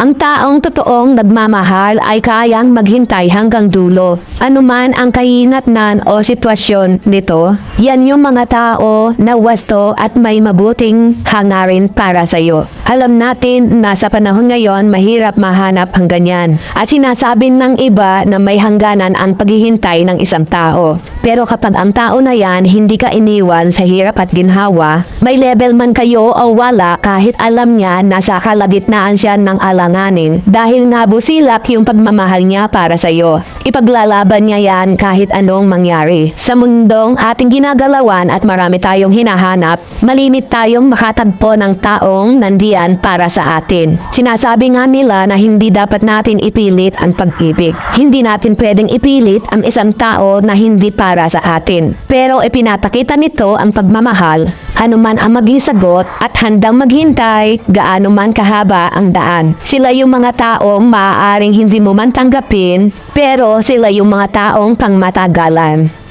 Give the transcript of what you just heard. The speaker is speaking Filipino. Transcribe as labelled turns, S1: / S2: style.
S1: Ang taong totoong nagmamahal ay kayang maghintay hanggang dulo. Anuman ang kahinatnan o sitwasyon nito, yan yung mga tao na wasto at may mabuting hangarin para sa iyo. Alam natin na sa panahon ngayon mahirap mahanap ang ganyan. At sinasabi ng iba na may hangganan ang paghihintay ng isang tao. Pero kapag ang tao na yan hindi ka iniwan sa hirap at ginhawa, may level man kayo o wala, kahit alam niya nasa kalagitnaan siya ng alanganin dahil nga busilak yung pagmamahal niya para sa iyo. Ipaglalaban niya yan kahit anong mangyari. Sa mundong ating ginagalawan at marami tayong hinahanap, malimit tayong makatagpo ng taong nandiyan para sa atin. Sinasabi nga nila na hindi dapat natin ipilit ang pag-ibig. Hindi natin pwedeng ipilit ang isang tao na hindi para sa atin. Pero ipinapakita nito ang pagmamahal, anuman ang maging sagot at handang maghintay, gaano man kahaba ang daan. Sila yung mga taong maaaring hindi mo man tanggapin, pero sila yung mga taong pangmatagalan.